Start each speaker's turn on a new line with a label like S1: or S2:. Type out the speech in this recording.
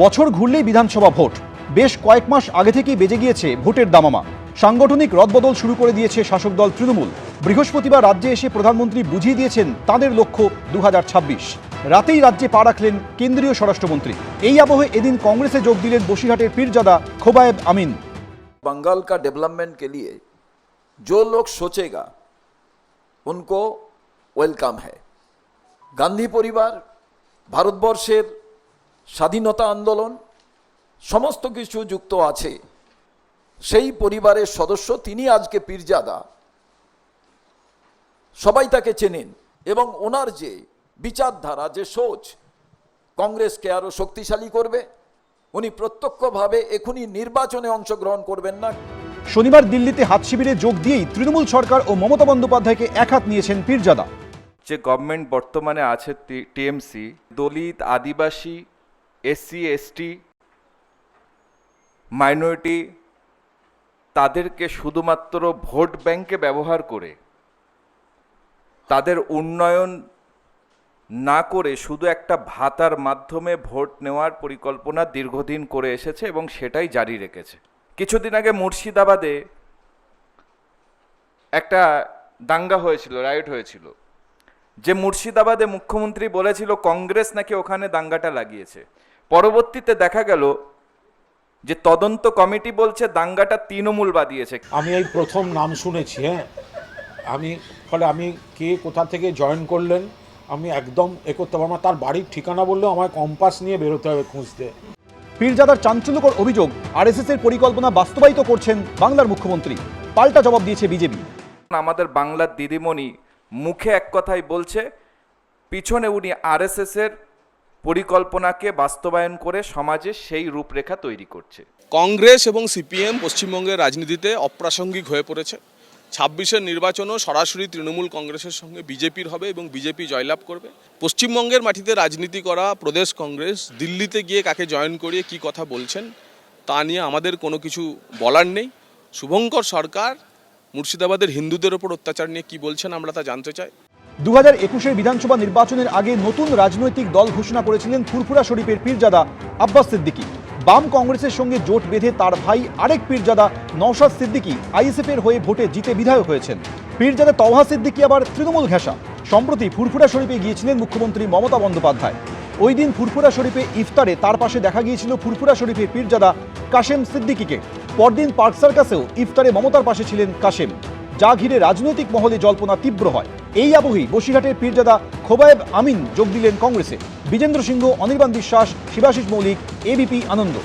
S1: বছর ঘুরলেই বিধানসভা ভোট। বেশ কয়েক মাস আগে থেকেই বেজে গিয়েছে ভোটের দামামা। সাংগঠনিক রদবদল শুরু করে দিয়েছে শাসক দল তৃণমূল। বৃহস্পতিবার রাজ্যে এসে প্রধানমন্ত্রী বুঝিয়ে দিয়েছেন তাঁদের লক্ষ্য 2026। রাতেই রাজ্যে পা রাখলেন কেন্দ্রীয় স্বরাষ্ট্রমন্ত্রী। এই আবহে এদিন কংগ্রেসে যোগ দিলেন বসিরহাটের পীরজাদা খোবায়েব আমিন।
S2: बंगाल का डेवलपमेंट के लिए जो लोग सोचेगा उनको वेलकाम है। गांधी परिवार, भारतवर्षेर স্বাধীনতা আন্দোলন সমস্ত কিছু যুক্ত আছে। সেই পরিবারের সদস্য তিনি আজকে পীরজাদা, সবাই তাকে চেনেন এবং ওনার যে বিচারধারা, যে সোচ কংগ্রেসকে আরো শক্তিশালী করবে। উনি প্রত্যক্ষভাবে এখনই নির্বাচনে অংশগ্রহণ করবেন না।
S1: শনিবার দিল্লিতে হাত শিবিরে যোগ দিয়েই তৃণমূল সরকার ও মমতা বন্দ্যোপাধ্যায়কে একহাত নিয়েছেন পীরজাদা।
S3: যে গভর্নমেন্ট বর্তমানে আছে টিএমসি, দলিত, আদিবাসী, এসসি, এসটি, মাইনরিটি, তাদেরকে শুধুমাত্র ভোট ব্যাংকে ব্যবহার করে তাদের উন্নয়ন না করে শুধু একটা ভাতার মাধ্যমে ভোট নেওয়ার পরিকল্পনা দীর্ঘদিন করে এসেছে এবং সেটাই জারি রেখেছে। কিছুদিন আগে মুর্শিদাবাদে একটা দাঙ্গা হয়েছিল, রাইট হয়েছিল, যে মুর্শিদাবাদে মুখ্যমন্ত্রী বলেছিল কংগ্রেস নাকি ওখানে দাঙ্গাটা লাগিয়েছে। পরবর্তীতে দেখা গেল যে তদন্ত কমিটি বলছে দাঙ্গাটা তৃণমূল বাদিয়েছে।
S4: আমি এই প্রথম নাম শুনেছি। আমি কে কোথা থেকে জয়েন করলেন আমি একদম করতে পারবো না। তার বাড়ির ঠিকানা বললেও আমায় কম্পাস নিয়ে বেরোতে হবে খুঁজতে।
S1: পীরজাদার চাঞ্চল্যকর অভিযোগ, আরএসএস এর পরিকল্পনা বাস্তবায়িত করছেন বাংলার মুখ্যমন্ত্রী। পাল্টা জবাব দিয়েছে বিজেপি।
S3: আমাদের বাংলার দিদিমণি মুখে এক কথাই বলছে, পিছনে উনি আরএসএস এর পরিকল্পনাকে বাস্তবায়ন করে সমাজে সেই রূপরেখা তৈরি করছে।
S5: কংগ্রেস এবং সিপিএম পশ্চিমবঙ্গের রাজনীতিতে অপ্রাসঙ্গিক হয়ে পড়েছে। 26-এর নির্বাচনও সরাসরি তৃণমূল কংগ্রেসের সঙ্গে বিজেপির হবে এবং বিজেপি জয়লাভ করবে। পশ্চিমবঙ্গের মাটিতে রাজনীতি করা প্রদেশ কংগ্রেস দিল্লিতে গিয়ে কাকে জয়েন করিয়ে কি কথা বলছেন তা নিয়ে আমাদের কোনো কিছু বলার নেই। শুভঙ্কর সরকার মুর্শিদাবাদের হিন্দুদের ওপর অত্যাচার নিয়ে কি বলছেন আমরা তা জানতে চাই।
S1: 2021-এর বিধানসভা নির্বাচনের আগে নতুন রাজনৈতিক দল ঘোষণা করেছিলেন ফুরফুরা শরীফের পীরজাদা আব্বাস সিদ্দিকী। বাম কংগ্রেসের সঙ্গে জোট বেঁধে তার ভাই আরেক পীরজাদা নওশাদ সিদ্দিকী আইএসএফ এর হয়ে ভোটে জিতে বিধায়ক হয়েছেন। পীরজাদা তওহা সিদ্দিকী আবার তৃণমূল ঘেঁষা। সম্প্রতি ফুরফুরা শরীফে গিয়েছিলেন মুখ্যমন্ত্রী মমতা বন্দ্যোপাধ্যায়। ওই দিন ফুরফুরা শরীফে ইফতারে তার পাশে দেখা গিয়েছিল ফুরফুরা শরীফের পীরজাদা কাশেম সিদ্দিকীকে। পরদিন পার্ক সার্কাসেও ইফতারে মমতার পাশে ছিলেন কাশেম, যা ঘিরে রাজনৈতিক মহলে জল্পনা তীব্র হয়। এই আবহেই বসিরহাটের পীরজাদা খোবায়েব আমিন যোগ দিলেন কংগ্রেসে। বিজেন্দ্র সিংহ, অনির্বাণ বিশ্বাস, শিবাশিস মৌলিক, এবিপি আনন্দ।